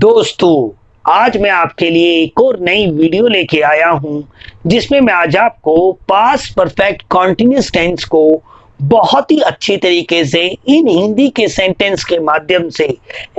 दोस्तों, आज मैं आपके लिए एक और नई वीडियो लेके आया हूं जिसमें मैं आज आपको पास्ट परफेक्ट कॉन्टिन्यूअस टेंस को बहुत ही अच्छी तरीके से इन हिंदी के सेंटेंस के माध्यम से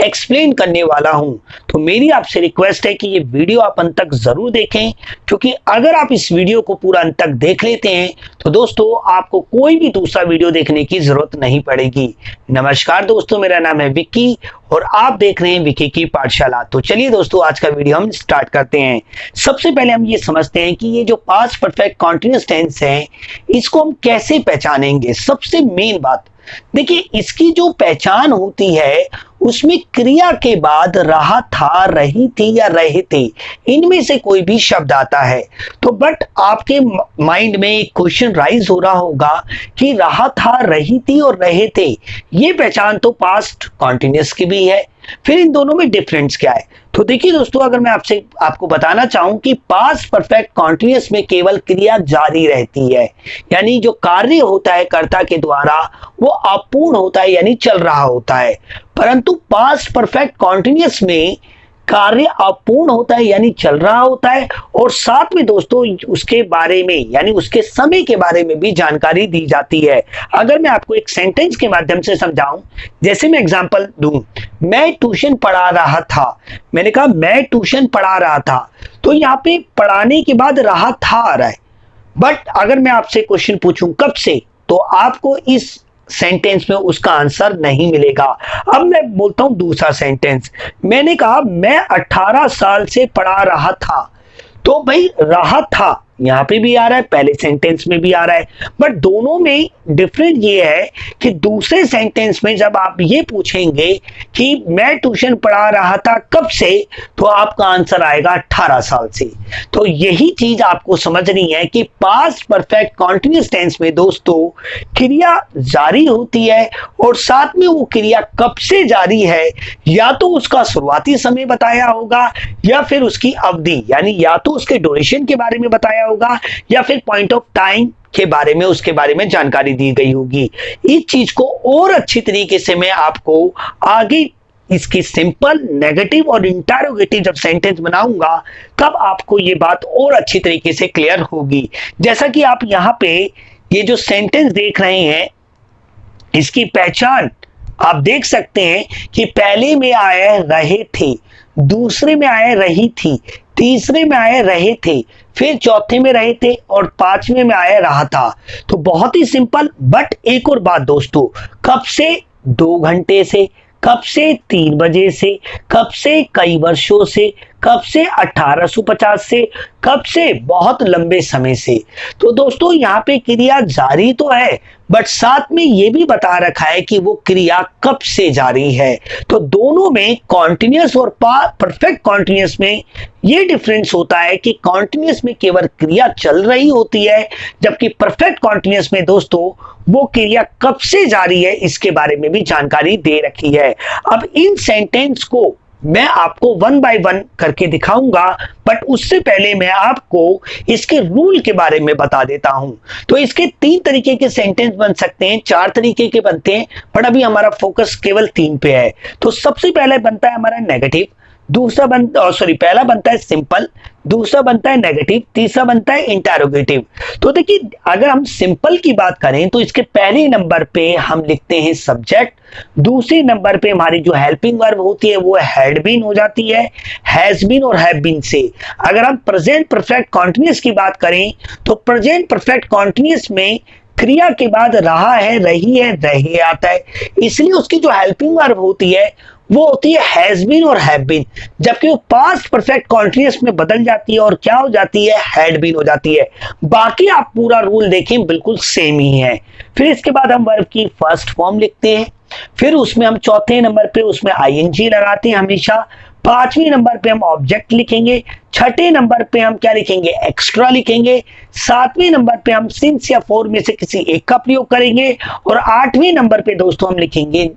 एक्सप्लेन करने वाला हूं। तो मेरी आपसे रिक्वेस्ट है कि ये वीडियो आप अंत तक जरूर देखें, क्योंकि अगर आप इस वीडियो को पूरा अंत तक देख लेते हैं तो दोस्तों आपको कोई भी दूसरा वीडियो देखने की जरूरत नहीं पड़ेगी। नमस्कार दोस्तों, मेरा नाम है विक्की और आप देख रहे हैं विक्की की पाठशाला। तो चलिए दोस्तों, आज का वीडियो हम स्टार्ट करते हैं। सबसे पहले हम ये समझते हैं कि ये जो पास्ट परफेक्ट कॉन्टिन्यूअस टेंस है इसको हम कैसे पहचानेंगे। सबसे मेन बात देखिए, इसकी जो पहचान होती है उसमें क्रिया के बाद रहा था, रही थी या रहे थे, इनमें से कोई भी शब्द आता है तो बट आपके माइंड में एक क्वेश्चन राइज हो रहा होगा कि रहा था, रही थी और रहे थे, ये पहचान तो पास्ट कॉन्टिन्यूअस की भी है, फिर इन दोनों में डिफरेंस क्या है। तो देखिए दोस्तों, अगर मैं आपको बताना चाहूं कि पास्ट परफेक्ट कॉन्टिन्यूअस में केवल क्रिया जारी रहती है, यानी जो कार्य होता है कर्ता के द्वारा वो अपूर्ण होता है, यानी चल रहा होता है। परंतु पास्ट परफेक्ट कॉन्टिन्यूअस में कार्य अपूर्ण होता है, यानी चल रहा होता है, और साथ में दोस्तों उसके बारे में यानी उसके समय के बारे में भी जानकारी दी जाती है। अगर मैं आपको एक सेंटेंस के माध्यम से समझाऊं, जैसे मैं एग्जांपल दूं, मैं ट्यूशन पढ़ा रहा था। मैंने कहा मैं ट्यूशन पढ़ा रहा था, तो यहाँ पे पढ़ाने के बाद रहा था आ रहा है, बट अगर मैं आपसे क्वेश्चन पूछूं कब से, तो आपको इस सेंटेंस में उसका आंसर नहीं मिलेगा। अब मैं बोलता हूं दूसरा सेंटेंस, मैंने कहा मैं 18 साल से पढ़ा रहा था, तो भाई रहा था यहां पे भी आ रहा है, पहले सेंटेंस में भी आ रहा है, बट दोनों में डिफरेंस ये है कि दूसरे सेंटेंस में जब आप ये पूछेंगे कि मैं ट्यूशन पढ़ा रहा था कब से, तो आपका आंसर आएगा 18 साल से। तो यही चीज आपको समझनी है कि पास्ट परफेक्ट कॉन्टिन्यूअस टेंस में दोस्तों क्रिया जारी होती है, और साथ में वो क्रिया कब से जारी है, या तो उसका शुरुआती समय बताया होगा, या फिर उसकी अवधि यानी या तो उसके ड्यूरेशन के बारे में बताया होगा, या फिर पॉइंट ऑफ टाइम के बारे में उसके बारे में जानकारी दी गई होगी। इस चीज को और अच्छी तरीके से मैं आपको आगे इसकी सिंपल, नेगेटिव और इंटरोगेटिव जब सेंटेंस बनाऊंगा तब आपको ये बात और अच्छी तरीके से क्लियर होगी। जैसा कि आप यहाँ पे ये जो सेंटेंस देख रहे हैं, इसकी पहचान आप देख सकते हैं कि पहले में आए रहे थे, दूसरे में आए रही थी, तीसरे में आए रहे थे, फिर चौथे में रहे थे, और पांचवें में आया रहा था। तो बहुत ही सिंपल। बट एक और बात दोस्तों, कब से 2 घंटे से, कब से 3 बजे से, कब से कई वर्षों से, कब से 1850 से, कब से बहुत लंबे समय से। तो दोस्तों यहाँ पे क्रिया जारी तो है, बट साथ में ये भी बता रखा है कि वो क्रिया कब से जारी है। तो दोनों में कॉन्टिन्यूअस और परफेक्ट कॉन्टिन्यूअस में ये डिफरेंस होता है कि कॉन्टिन्यूअस में केवल क्रिया चल रही होती है, जबकि परफेक्ट कॉन्टिन्यूअस में दोस्तों वो क्रिया कब से जारी है इसके बारे में भी जानकारी दे रखी है। अब इन सेंटेंस को मैं आपको 1 बाय 1 करके दिखाऊंगा, बट उससे पहले मैं आपको इसके रूल के बारे में बता देता हूं। तो इसके 3 तरीके के सेंटेंस बन सकते हैं, 4 तरीके के बनते हैं, बट अभी हमारा फोकस केवल 3 पे है। तो सबसे पहले बनता है हमारा नेगेटिव, पहला बनता है सिंपल, दूसरा बनता है नेगेटिव, तीसरा बनता है इंटरोगेटिव। तो देखिए, अगर हम सिंपल की बात करें तो इसके पहले नंबर पे हम लिखते हैं सब्जेक्ट, दूसरे नंबर पे हमारी जो हेल्पिंग वर्ब होती है वो हैड बीन हो जाती है, हैज बीन और हैव बीन से। अगर हम प्रेजेंट परफेक्ट कॉन्टिन्यूअस की बात करें तो प्रेजेंट परफेक्ट कॉन्टिन्यूअस में क्रिया के बाद रहा है, रही है, रहे आता है, इसलिए उसकी जो हेल्पिंग वर्ब होती है वो होती है हैज बीन और हैव बीन, जबकि वो पास्ट परफेक्ट कॉन्टिन्यूअस में बदल जाती है और क्या हो जाती है, हैड बीन हो जाती है। बाकी आप पूरा रूल देखें बिल्कुल सेम ही है। फिर इसके बाद हम वर्ब की फर्स्ट फॉर्म लिखते हैं, फिर उसमें हम चौथे नंबर पे उसमें आईएनजी लगाते हैं हमेशा, 5वें नंबर पे हम ऑब्जेक्ट लिखेंगे, 6ठे नंबर पे हम क्या लिखेंगे, एक्स्ट्रा लिखेंगे, 7वें नंबर पे हम सिंस या फॉर में से किसी एक का प्रयोग करेंगे, और 8वें नंबर पे दोस्तों हम लिखेंगे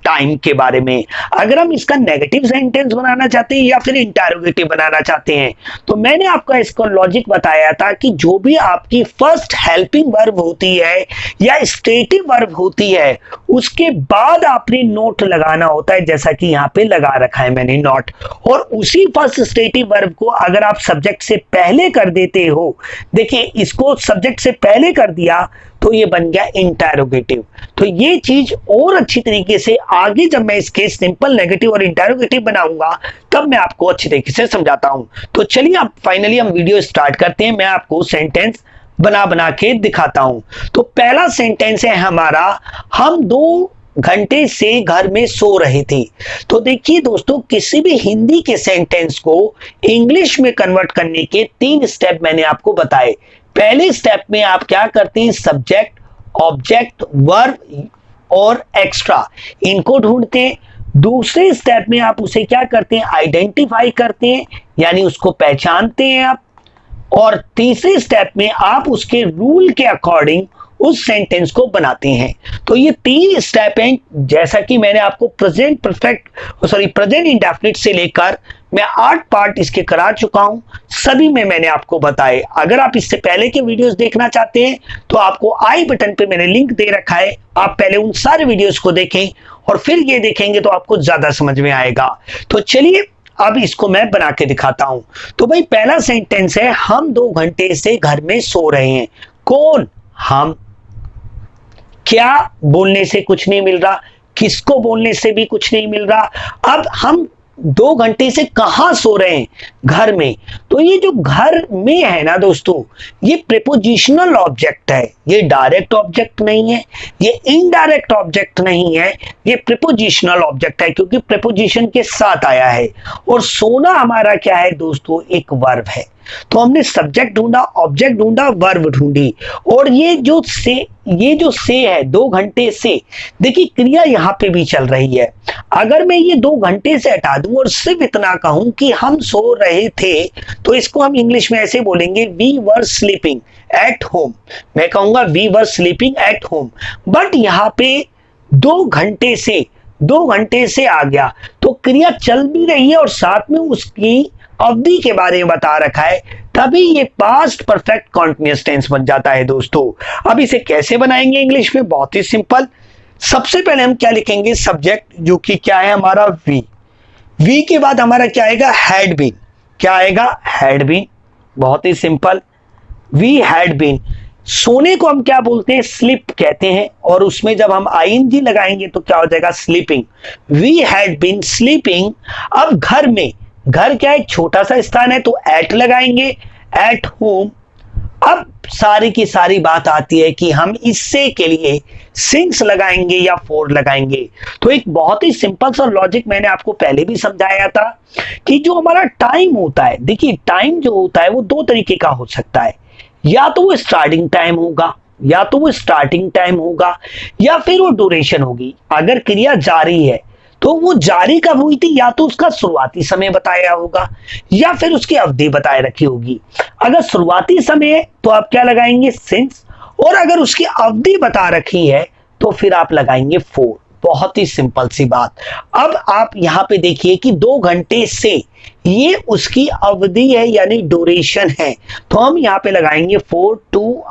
टाइम के बारे में। अगर हम इसका नेगेटिव सेंटेंस बनाना चाहते हैं या फिर इंटरोगेटिव बनाना चाहते हैं, तो मैंने आपका इसका लॉजिक बताया था कि जो भी आपकी फर्स्ट हेल्पिंग वर्ब होती है या स्टेटिव वर्ब होती है, उसके बाद आपने नोट लगाना होता है, जैसा कि यहाँ पे लगा रखा है मैंने नॉट। और उसी फर्स्ट स्टेटिव वर्ब को अगर आप सब्जेक्ट से पहले कर देते हो, देखिए इसको सब्जेक्ट से पहले कर दिया तो ये बन गया इंटरोगेटिव। तो ये चीज और अच्छी तरीके से आगे जब मैं इसके सिंपल, नेगेटिव और इंटरोगेटिव बनाऊंगा तब मैं आपको अच्छी तरीके से समझाता हूं। तो चलिए अब फाइनली हम वीडियो स्टार्ट करते हैं। मैं आपको सेंटेंस बना बना के दिखाता हूं। तो पहला सेंटेंस है हमारा, हम 2 घंटे से घर में सो रहे थे। तो देखिए दोस्तों, किसी भी हिंदी के सेंटेंस को इंग्लिश में कन्वर्ट करने के 3 स्टेप मैंने आपको बताए। पहले स्टेप में आप क्या करते हैं, सब्जेक्ट, ऑब्जेक्ट, वर्ब और एक्स्ट्रा, इनको ढूंढते हैं। दूसरे स्टेप में आप उसे क्या करते हैं, आइडेंटिफाई करते हैं, यानी उसको पहचानते हैं आप। और तीसरे स्टेप में आप उसके रूल के अकॉर्डिंग उस सेंटेंस को बनाते हैं। तो ये 3 स्टेप हैं, जैसा कि मैंने आपको प्रेजेंट इंडेफिनिट से लेकर मैं 8 पार्ट इसके करा चुका हूं, सभी में मैंने आपको बताए। अगर आप इससे पहले के वीडियोस देखना चाहते हैं तो आपको आई बटन पे मैंने लिंक दे रखा है, आप पहले उन सारे वीडियोस को देखें और फिर ये देखेंगे तो आपको ज्यादा समझ में आएगा। तो चलिए अब इसको मैं बना के दिखाता हूं। तो भाई पहला सेंटेंस है, हम 2 घंटे से घर में सो रहे हैं। कौन? हम। क्या? बोलने से कुछ नहीं मिल रहा, किसको बोलने से भी कुछ नहीं मिल रहा। अब हम 2 घंटे से कहां सो रहे हैं, घर में। तो ये जो घर में है ना दोस्तों, ये प्रीपोजिशनल ऑब्जेक्ट है, ये डायरेक्ट ऑब्जेक्ट नहीं है, ये इनडायरेक्ट ऑब्जेक्ट नहीं है, ये प्रीपोजिशनल ऑब्जेक्ट है क्योंकि प्रीपोजिशन के साथ आया है। और सोना हमारा क्या है दोस्तों, एक वर्ब है। तो हमने सब्जेक्ट ढूंढा, ऑब्जेक्ट ढूंढा, वर्ब ढूंढी। और ये जो से है 2 घंटे से, देखिए क्रिया यहां पे भी चल रही है। अगर मैं ये 2 घंटे से हटा दूं और सिर्फ इतना कहूं कि हम सो रहे थे, तो इसको हम इंग्लिश में ऐसे बोलेंगे, we were sleeping at home. मैं कहूंगा we were sleeping at home. But यहां पे 2 घंटे से आ गया, तो क्रिया चल भी रही है और साथ में उसकी अवधि के बारे में बता रखा है, तभी ये पास्ट परफेक्ट कॉन्टिन्यूअस टेंस बन जाता है दोस्तों। अब इसे कैसे बनाएंगे इंग्लिश में, बहुत ही सिंपल। सबसे पहले हम क्या लिखेंगे, सब्जेक्ट, जो कि क्या है हमारा वी। वी के बाद हमारा क्या आएगा, हैड बीन। क्या आएगा, हैड बीन। बहुत ही सिंपल, वी हैड बीन। सोने को हम क्या बोलते हैं, स्लिप कहते हैं, और उसमें जब हम आईएनजी लगाएंगे तो क्या हो जाएगा, sleeping. We had been sleeping. अब घर में, घर क्या है, छोटा सा स्थान है, तो एट लगाएंगे, एट होम। अब सारी की सारी बात आती है कि हम इससे के लिए सिंस लगाएंगे या फॉर लगाएंगे। तो एक बहुत ही सिंपल सा लॉजिक मैंने आपको पहले भी समझाया था कि जो हमारा टाइम होता है, देखिए टाइम जो होता है वो 2 तरीके का हो सकता है, या तो वो स्टार्टिंग टाइम होगा, या फिर वो ड्यूरेशन होगी। अगर क्रिया जारी है तो वो जारी कब हुई थी, या तो उसका शुरुआती समय बताया होगा या फिर उसकी अवधि बताए रखी होगी। अगर शुरुआती समय है तो आप क्या लगाएंगे, सिंस। और अगर उसकी अवधि बता रखी है तो फिर आप लगाएंगे फॉर। बहुत ही सिंपल सी बात। अब आप यहां पे देखिए कि 2 घंटे से, ये उसकी अवधि है यानी ड्यूरेशन है, तो हम यहां पे लगाएंगे फॉर 2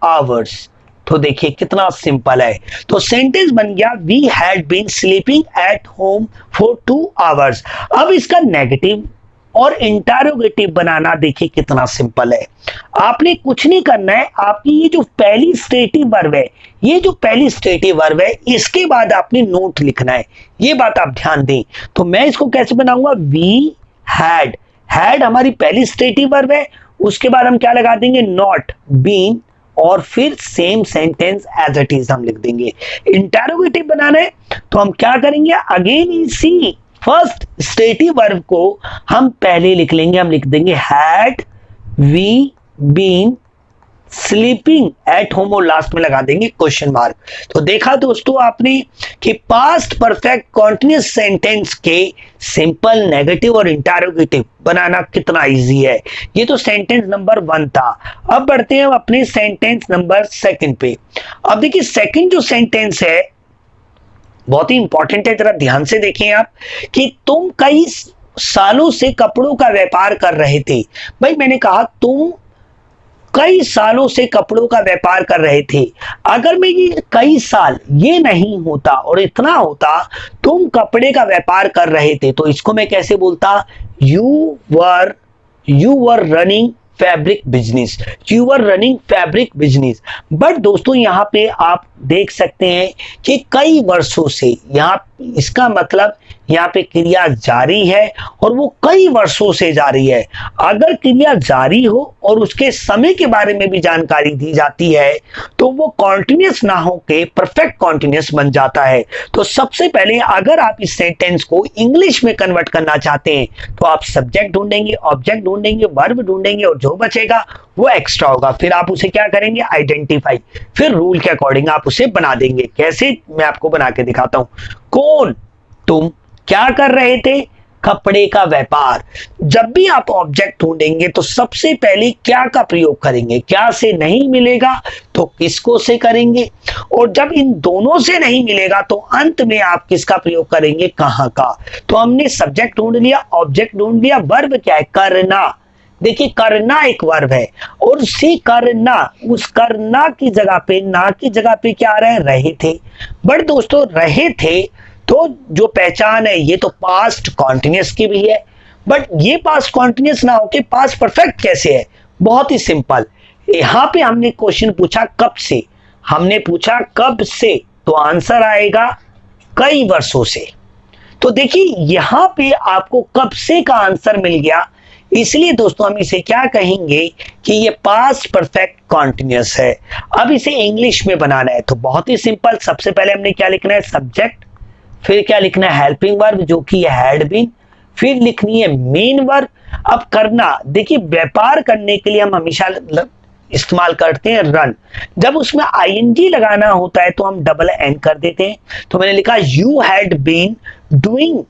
आवर्स। तो देखिए कितना सिंपल है। तो सेंटेंस बन गया, we had been sleeping at home for 2 hours. अब इसका नेगेटिव और इंटरोगेटिव बनाना देखिए कितना सिंपल है। आपने कुछ नहीं करना है, आपकी ये जो पहली स्टेटिव वर्ब है, इसके बाद आपने नोट लिखना है, ये बात आप ध्यान दें। तो मैं इसको कैसे बनाऊंगा, वी हैड हमारी पहली स्टेटिव वर्ब है, उसके बाद हम क्या लगा देंगे, नॉट, बीन, और फिर same sentence as it is हम लिख देंगे। इंटरोगेटिव बनाना है तो हम क्या करेंगे, अगेन इसी फर्स्ट स्टेटिव वर्ब को हम पहले लिख लेंगे, हम लिख देंगे had we been sleeping at home, और लास्ट में लगा देंगे क्वेश्चन मार्क। तो देखा दोस्तों आपने कि पास्ट परफेक्ट कॉन्टिन्यूअस सेंटेंस के सिंपल, नेगेटिव और इंटरोगेटिव बनाना कितना इजी है। ये तो सेंटेंस नंबर 1 था। अब बढ़ते हैं अपने सेंटेंस नंबर 2 पे। अब देखिए सेकंड जो सेंटेंस है बहुत ही इंपॉर्टेंट है, जरा ध्यान से देखें आप कि तुम कई सालों से कपड़ों का व्यापार कर रहे थे। भाई मैंने कहा तुम कई सालों से कपड़ों का व्यापार कर रहे थे। अगर मैं ये कई साल ये नहीं होता और इतना होता, तुम कपड़े का व्यापार कर रहे थे, तो इसको मैं कैसे बोलता? You were running fabric business, you were running fabric business. But दोस्तों यहाँ पे आप देख सकते हैं कि कई वर्षों से, यहाँ इसका मतलब यहाँ पे क्रिया जारी है और वो कई वर्षों से जारी है। अगर क्रिया जारी हो और उसके समय के बारे में भी जानकारी दी जाती है तो वो कॉन्टिन्यूस ना हो के परफेक्ट कॉन्टिन्यूस बन जाता है। तो सबसे पहले अगर आप इस सेंटेंस को इंग्लिश में कन्वर्ट करना चाहते हैं तो आप सब्जेक्ट ढूंढेंगे, ऑब्जेक्ट ढूंढेंगे, वर्ब ढूंढेंगे और जो बचेगा वो एक्स्ट्रा होगा। फिर आप उसे क्या करेंगे? आइडेंटिफाई। फिर रूल के अकॉर्डिंग आप उसे बना देंगे। कैसे? मैं आपको बना के दिखाता हूं। कौन? तुम क्या कर रहे थे? कपड़े का व्यापार। जब भी आप ऑब्जेक्ट ढूंढेंगे तो सबसे पहले क्या का प्रयोग करेंगे? क्या से नहीं मिलेगा तो किसको से करेंगे, और जब इन दोनों से नहीं मिलेगा तो अंत में आप किसका प्रयोग करेंगे? कहां का। तो हमने सब्जेक्ट ढूंढ लिया, ऑब्जेक्ट ढूंढ लिया, वर्ब क्या है? करना। देखिए करना एक वर्ब है और सी करना, उस करना की जगह पे, ना की जगह पे क्या आ रहा है? रहे थे। बट दोस्तों रहे थे तो जो पहचान है ये तो पास्ट कॉन्टिन्यूस की भी है, बट ये पास्ट कॉन्टिन्यूस ना होके पास्ट परफेक्ट कैसे है? बहुत ही सिंपल। यहां पे हमने क्वेश्चन पूछा कब से, हमने पूछा कब से, तो आंसर आएगा कई वर्षों से। तो देखिए यहां पे आपको कब से का आंसर मिल गया, इसलिए दोस्तों हम इसे क्या कहेंगे कि ये पास्ट परफेक्ट कॉन्टिन्यूस है। अब इसे इंग्लिश में बनाना है तो बहुत ही सिंपल। सबसे पहले हमने क्या लिखना है? सब्जेक्ट। फिर क्या लिखना है? हेल्पिंग वर्ब जो कि हैड बीन। फिर लिखनी है मेन वर्ब। अब करना, देखिए व्यापार करने के लिए हम हमेशा इस्तेमाल करते हैं रन। जब उसमें आईएनजी लगाना होता है तो हम डबल एन कर देते हैं। तो मैंने लिखा you had been doing,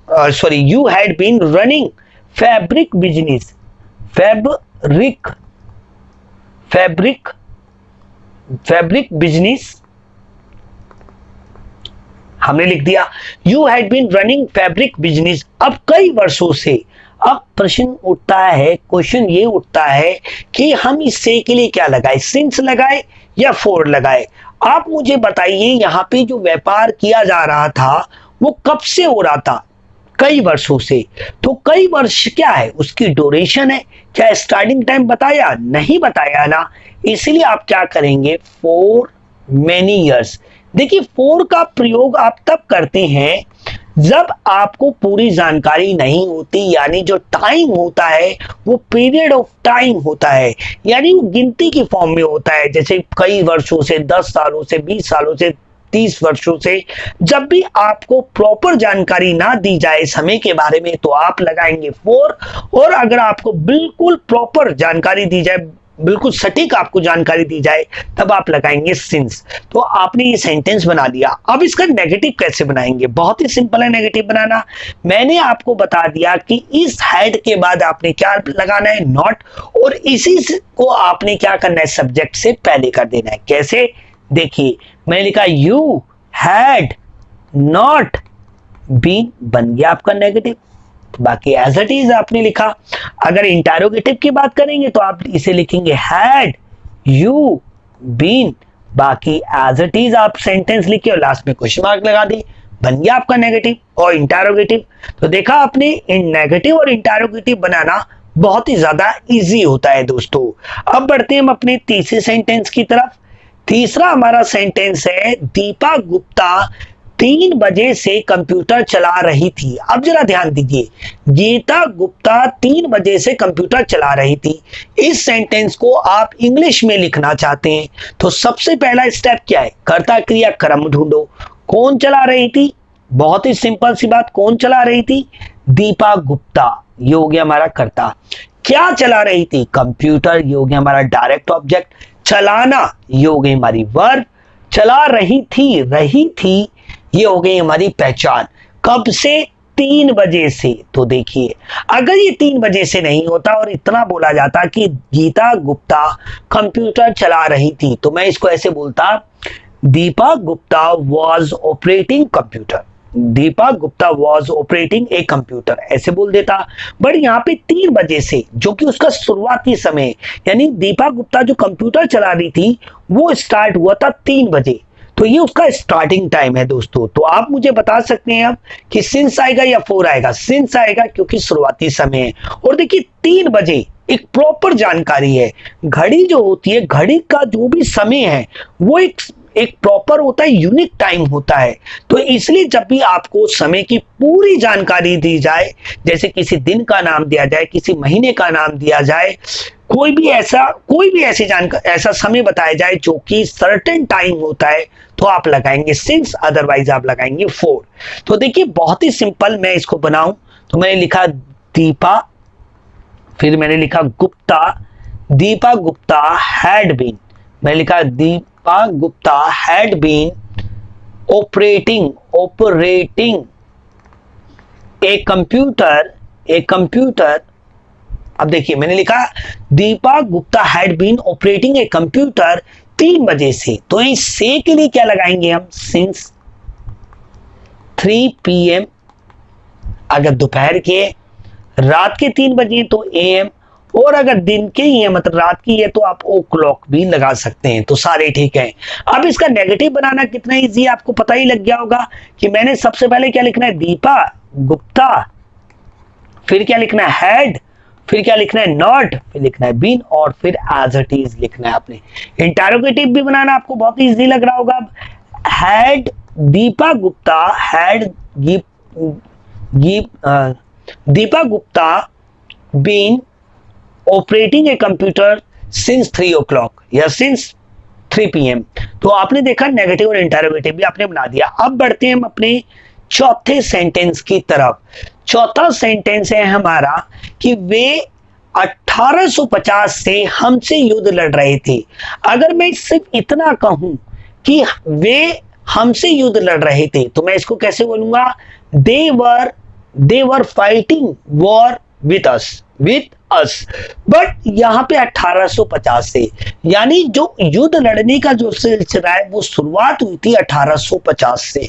sorry, you had been running fabric business. Fabric business हमने लिख दिया। You had been running fabric business. अब कई वर्षों से। अब प्रश्न उठता है, क्वेश्चन ये उठता है कि हम इस से के लिए क्या लगाए? सिंस लगाए या फॉर लगाए? आप मुझे बताइए यहाँ पे जो व्यापार किया जा रहा था वो कब से हो रहा था? कई वर्षों से। तो कई वर्ष क्या है? उसकी ड्यूरेशन है। क्या स्टार्टिंग टाइम बताया? नहीं बताया ना, इसलिए आप क्या करेंगे? For many years. देखिए फोर का प्रयोग आप तब करते हैं जब आपको पूरी जानकारी नहीं होती, यानी जो टाइम होता है वो पीरियड ऑफ टाइम होता है, यानी वो गिनती की फॉर्म में होता है। जैसे कई वर्षों से, 10 सालों से, 20 सालों से, 30 वर्षों से। जब भी आपको प्रॉपर जानकारी ना दी जाए समय के बारे में तो आप लगाएंगे फॉर, और अगर आपको बिल्कुल प्रॉपर जानकारी दी जाए, बिल्कुल सटीक आपको जानकारी दी जाए, तब आप लगाएंगे सिंस। तो आपने ये सेंटेंस बना दिया। अब इसका नेगेटिव कैसे बनाएंगे? बहुत ही सिंपल है नेगेटिव बनाना। मैंने आपको बता दिया कि इस हैड के बाद आपने क्या लगाना है? नॉट, और इसी को आपने क्या करना है? सब्जेक्ट से पहले कर देना है। कैसे? देखिए मैंने लिखा यू हैड नॉट बीन, बन गया आपका नेगेटिव। बाकी एज इट इज आपने लिखा। अगर इंटरोगेटिव की बात करेंगे तो आप इसे लिखेंगे हैड यू बीन, बाकी एज इट इज आप सेंटेंस लिखे और लास्ट में क्वेश्चन मार्क लगा दी, बन गया आपका नेगेटिव और इंटरोगेटिव। तो देखा आपने, इन नेगेटिव और इंटरोगेटिव बनाना बहुत ही ज्यादा इजी होता है दोस्तों। अब बढ़ते हैं हम अपने तीसरे सेंटेंस की तरफ। तीसरा हमारा सेंटेंस है दीपा गुप्ता 3 बजे से कंप्यूटर चला रही थी। अब जरा ध्यान दीजिए, गीता गुप्ता 3 बजे से कंप्यूटर चला रही थी। इस सेंटेंस को आप इंग्लिश में लिखना चाहते हैं तो सबसे पहला स्टेप क्या है? कर्ता क्रिया क्रम ढूंढो। कौन चला रही थी? बहुत ही सिंपल सी बात, कौन चला रही थी? दीपा गुप्ता, ये हो गया हमारा कर्ता। क्या चला रही थी? कंप्यूटर, ये हो गया हमारा डायरेक्ट ऑब्जेक्ट। चलाना, ये हो गई हमारी वर्ब। चला रही थी, ये हो गई हमारी पहचान। कब से? 3 बजे से। तो देखिए अगर ये 3 बजे से नहीं होता और इतना बोला जाता कि गीता गुप्ता कंप्यूटर चला रही थी, तो मैं इसको ऐसे बोलता, Deepak Gupta was operating computer, Deepak Gupta was operating a computer ऐसे बोल देता। बट यहाँ पे 3 बजे से, जो कि उसका शुरुआती समय, यानी दीपक गुप्ता जो कंप्यूटर चला रही थी वो स्टार्ट हुआ था 3 बजे, तो ये उसका स्टार्टिंग टाइम है दोस्तों। तो आप मुझे बता सकते हैं अब कि सिंस आएगा या फोर आएगा? सिंस आएगा, क्योंकि शुरुआती समय है। और देखिए 3 बजे एक प्रॉपर जानकारी है। घड़ी जो होती है, घड़ी का जो भी समय है वो एक प्रॉपर होता है, यूनिक टाइम होता है। तो इसलिए जब भी आपको समय की पूरी जानकारी दी जाए, जैसे किसी दिन का नाम दिया जाए, किसी महीने का नाम दिया जाए, कोई भी ऐसी जानकारी, ऐसा समय बताया जाए जो कि सर्टेन टाइम होता है, तो आप लगाएंगे सिंस, अदरवाइज आप लगाएंगे फोर। तो देखिए बहुत ही सिंपल, मैं इसको बनाऊं तो मैंने लिखा दीपा, फिर मैंने लिखा गुप्ता, दीपा गुप्ता हैड बीन, मैंने लिखा Deepa Gupta had been operating a computer. अब देखिए मैंने लिखा Deepa Gupta had been operating a computer 3 बजे से, तो इस से के लिए क्या लगाएंगे हम? Since 3 PM। अगर दोपहर के, रात के 3 बजे तो AM, और अगर दिन के ही है मतलब रात की है तो आप ओ क्लॉक भी लगा सकते हैं। तो सारे ठीक है। अब इसका नेगेटिव बनाना कितना इजी है आपको पता ही लग गया होगा कि मैंने सबसे पहले क्या लिखना है? दीपा गुप्ता, फिर क्या लिखना है? हैड, फिर क्या लिखना है? नॉट, फिर लिखना है बीन, और फिर एज इट इज लिखना है आपने। इंटरोगेटिव भी बनाना आपको बहुत इजी लग रहा होगा। Had Deepa Gupta had Deepa Gupta been operating a computer since 3 o'clock या सिंस 3 PM। तो आपने देखा नेगेटिव और इंटरोगेटिव भी आपने बना दिया। अब बढ़ते हैं हम अपने चौथे सेंटेंस की तरफ। चौथा सेंटेंस है हमारा कि वे 1850 से हमसे युद्ध लड़ रहे थे। अगर मैं सिर्फ इतना कहूं कि वे हमसे युद्ध लड़ रहे थे, तो मैं इसको कैसे बोलूंगा? They were fighting war with us, but यहां पे 1850 से, यानी जो युद्ध लड़ने का जो सिलसिला है वो शुरुआत हुई थी 1850 से।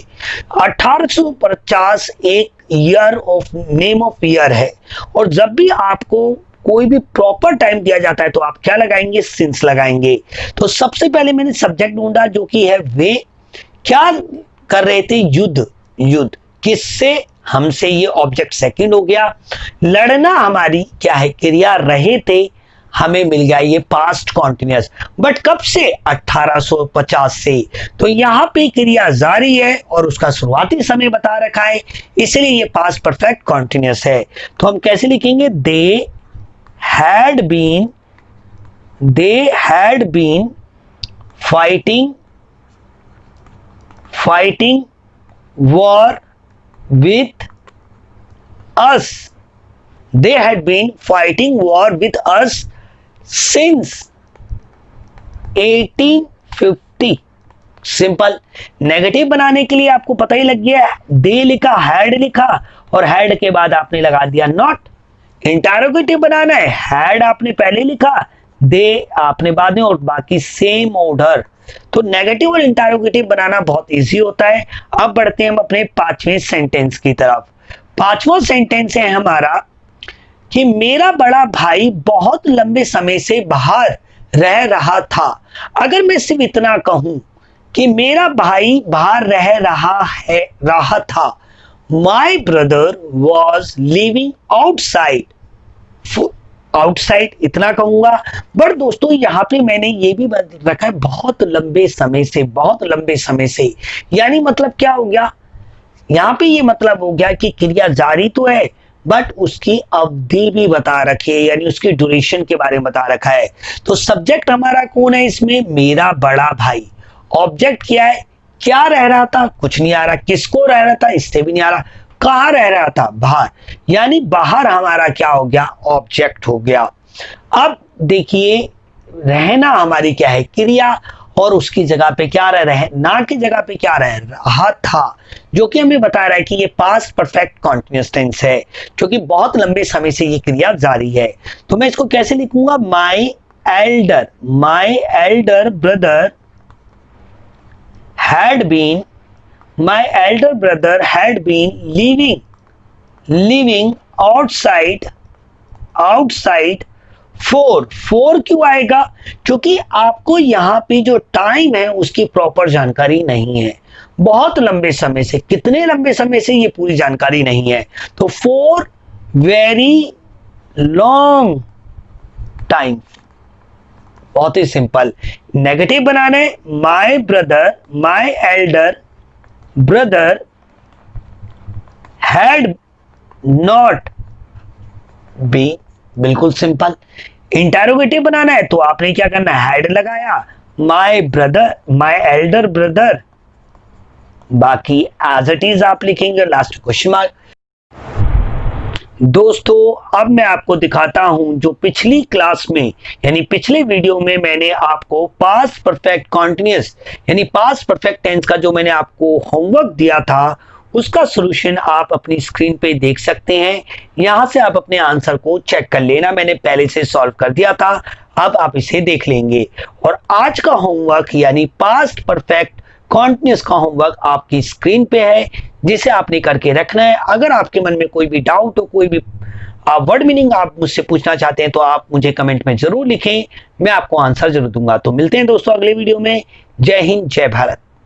1850 एक year of name of year है, और जब भी आपको कोई भी प्रॉपर टाइम दिया जाता है तो आप क्या लगाएंगे? सिंस लगाएंगे। तो सबसे पहले मैंने सब्जेक्ट ढूंढा जो कि है वे क्या कर रहे थे? युद्ध किससे? हमसे, ये ऑब्जेक्ट सेकंड हो गया। लड़ना हमारी क्या है? क्रिया, रहे थे, हमें मिल गया ये पास्ट कॉन्टिन्यूअस। बट कब से? 1850 से। तो यहां पे क्रिया जारी है और उसका शुरुआती समय बता रखा है, इसलिए ये पास्ट परफेक्ट कॉन्टिन्यूअस है। तो हम कैसे लिखेंगे? They had been fighting war with us. They had been fighting war with us since 1850. Simple. Negative बनाने के लिए आपको पता ही लग गया, दे लिखा, हैड लिखा, और हैड के बाद आपने लगा दिया नॉट। इंटरोगेटिव बनाना है, हैड आपने पहले लिखा, दे आपने बाद में, और बाकी सेम ऑर्डर। तो नेगेटिव और इंटरोगेटिव बनाना बहुत इजी होता है। अब बढ़ते हैं हम अपने 5वें सेंटेंस की तरफ। 5वां सेंटेंस है हमारा कि मेरा बड़ा भाई बहुत लंबे समय से बाहर रह रहा था। अगर मैं सिर्फ इतना कहूं कि मेरा भाई बाहर रह रहा था, my brother was living outside, इतना कहूंगा। बट दोस्तों यहां पे मैंने ये भी रखा है बहुत लंबे समय से, यानी मतलब क्या हो गया? यहां पे ये मतलब हो गया कि क्रिया जारी तो है बट उसकी अवधि भी बता रखी है, यानी उसकी ड्यूरेशन के बारे में बता रखा है। तो सब्जेक्ट हमारा कौन है इसमें? मेरा बड़ा भाई। ऑब्जेक्ट क्या है? क्या रह रहा था? कुछ नहीं आ रहा। किसको रह रहा था? इससे भी नहीं आ रहा। कहां रह रहा था? बाहर, यानी बाहर हमारा क्या हो गया? ऑब्जेक्ट हो गया। अब देखिए रहना हमारी क्या है? क्रिया, और उसकी जगह पे क्या रहना की जगह पे क्या रह रहा था, जो कि हमें बता रहा है कि ये पास्ट परफेक्ट कॉन्टिन्यूअस टेंस है, क्योंकि बहुत लंबे समय से ये क्रिया जारी है। तो मैं इसको कैसे लिखूंगा? My elder brother had been, my elder brother had been living outside 4 क्यों आएगा? क्योंकि आपको यहां पे जो टाइम है उसकी प्रॉपर जानकारी नहीं है, बहुत लंबे समय से, कितने लंबे समय से ये पूरी जानकारी नहीं है, तो 4 वेरी लॉन्ग टाइम। बहुत ही सिंपल, नेगेटिव बनाना है, my elder brother had not be, बिल्कुल सिंपल। इंटरोगेटिव बनाना है तो आपने क्या करना है, हैड लगाया, माई एल्डर ब्रदर, बाकी एज इट इज आप लिखेंगे, लास्ट क्वेश्चन मार्क। दोस्तों अब मैं आपको दिखाता हूं जो पिछली क्लास में यानी पिछले वीडियो में मैंने आपको पास्ट परफेक्ट कॉन्टिन्यूअस यानी पास्ट परफेक्ट टेंस का जो मैंने आपको होमवर्क दिया था उसका सॉल्यूशन आप अपनी स्क्रीन पे देख सकते हैं। यहां से आप अपने आंसर को चेक कर लेना, मैंने पहले से सॉल्व कर दिया था, अब आप इसे देख लेंगे। और आज का होमवर्क यानी पास्ट परफेक्ट कॉन्टिन्यूअस का होमवर्क आपकी स्क्रीन पे है, जिसे आपने करके रखना है। अगर आपके मन में कोई भी डाउट हो, कोई भी वर्ड मीनिंग आप मुझसे पूछना चाहते हैं तो आप मुझे कमेंट में जरूर लिखें, मैं आपको आंसर जरूर दूंगा। तो मिलते हैं दोस्तों अगले वीडियो में। जय हिंद, जय भारत।